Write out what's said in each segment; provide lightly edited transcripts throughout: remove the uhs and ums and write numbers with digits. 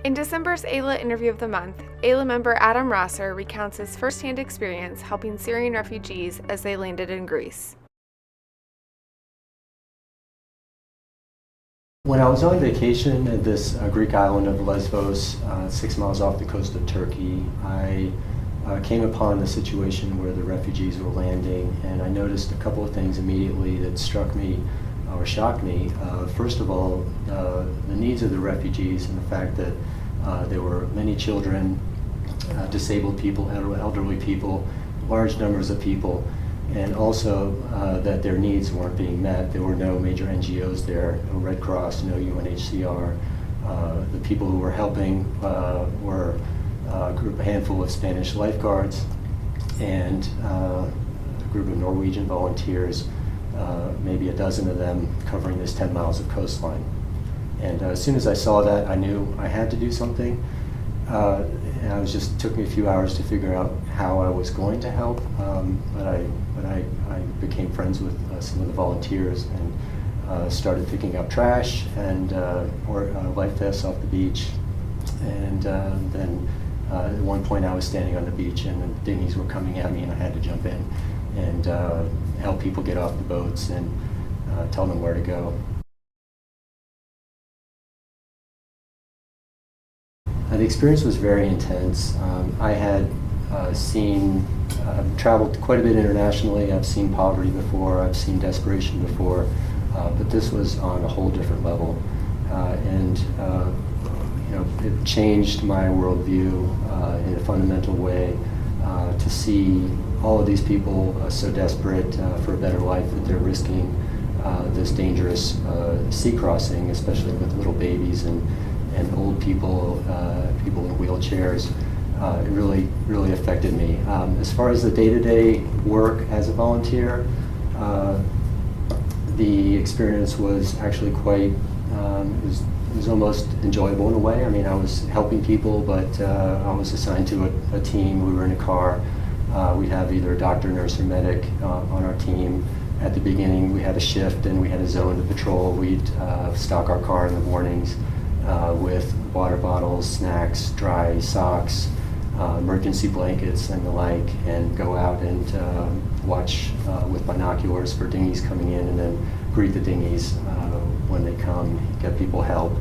In December's AILA Interview of the Month, AILA member Adam Rosser recounts his first-hand experience helping Syrian refugees as they landed in Greece. When I was on vacation at this Greek island of Lesbos, 6 miles off the coast of Turkey, I came upon the situation where the refugees were landing, and I noticed a couple of things immediately that struck me or shocked me. First of all, the needs of the refugees and the fact that there were many children, disabled people, elderly people, large numbers of people, and also that their needs weren't being met. There were no major NGOs there, no Red Cross, no UNHCR. The people who were helping were a handful of Spanish lifeguards and a group of Norwegian volunteers, maybe a dozen of them covering this 10 miles of coastline. And as soon as I saw that, I knew I had to do something. And it was just took me a few hours to figure out how I was going to help, but I became friends with some of the volunteers and started picking up trash and or life vests off the beach. And then at one point I was standing on the beach and the dinghies were coming at me and I had to jump in and help people get off the boats and tell them where to go. The experience was very intense. I had I've traveled quite a bit internationally. I've seen poverty before, I've seen desperation before, but this was on a whole different level. It changed my worldview in a fundamental way to see all of these people so desperate for a better life that they're risking this dangerous sea crossing, especially with little babies and old people, people in wheelchairs. It really affected me. As far as the day-to-day work as a volunteer, the experience was actually quite, it was almost enjoyable in a way. I mean, I was helping people, but I was assigned to a team. We were in a car. We'd have either a doctor, nurse, or medic on our team. At the beginning, we had a shift and we had a zone to patrol. We'd stock our car in the mornings with water bottles, snacks, dry socks, emergency blankets and the like, and go out and watch with binoculars for dinghies coming in and then greet the dinghies when they come, get people help,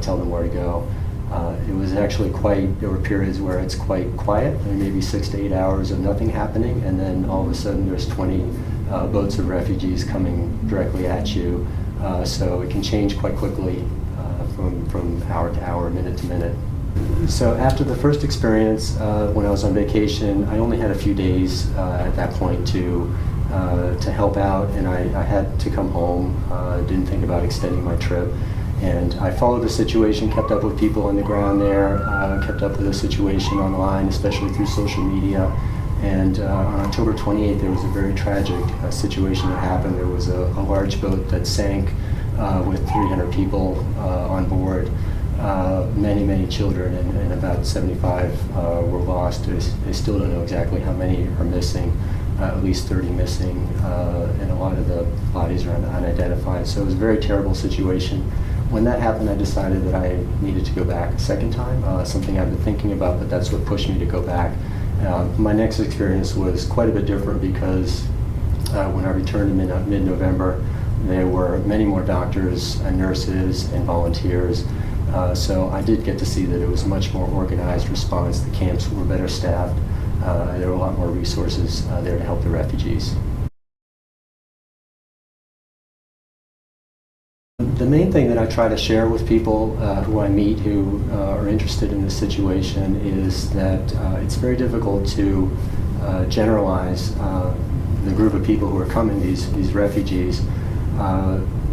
tell them where to go. It was actually there were periods where it's quite quiet, maybe 6 to 8 hours of nothing happening, and then all of a sudden there's 20 boats of refugees coming directly at you. So it can change quite quickly from hour to hour, minute to minute. So after the first experience, when I was on vacation, I only had a few days at that point to help out, and I had to come home. Didn't think about extending my trip. And I followed the situation, kept up with people on the ground there, kept up with the situation online, especially through social media. And on October 28th, there was a very tragic situation that happened. There was a large boat that sank with 300 people on board. Many children, and about 75 were lost. They still don't know exactly how many are missing. At least 30 missing, and a lot of the bodies are unidentified. So it was a very terrible situation. When that happened, I decided that I needed to go back a second time, something I've been thinking about, but that's what pushed me to go back. My next experience was quite a bit different because when I returned in mid-November, there were many more doctors and nurses and volunteers. So I did get to see that it was a much more organized response. The camps were better staffed. There were a lot more resources there to help the refugees. The main thing that I try to share with people who I meet who are interested in this situation is that it's very difficult to generalize the group of people who are coming, these refugees.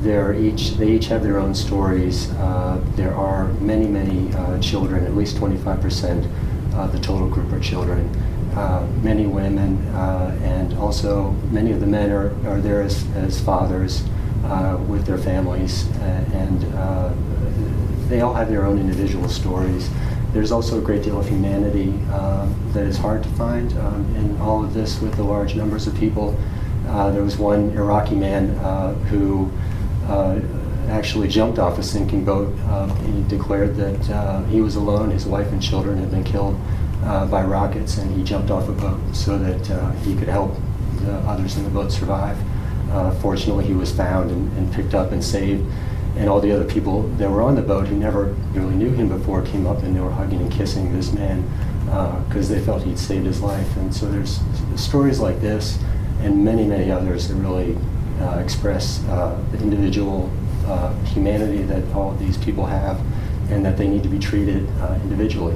They each have their own stories. There are many children, at least 25% of the total group are children. Many women, and also many of the men are there as fathers with their families, and they all have their own individual stories. There's also a great deal of humanity that is hard to find in all of this with the large numbers of people. There was one Iraqi man who actually jumped off a sinking boat. He declared that he was alone. His wife and children had been killed by rockets, and he jumped off a boat so that he could help the others in the boat survive. Fortunately, he was found and picked up and saved. And all the other people that were on the boat who never really knew him before came up and they were hugging and kissing this man because they felt he'd saved his life. And so there's stories like this and many, many others that really express the individual humanity that all of these people have and that they need to be treated individually.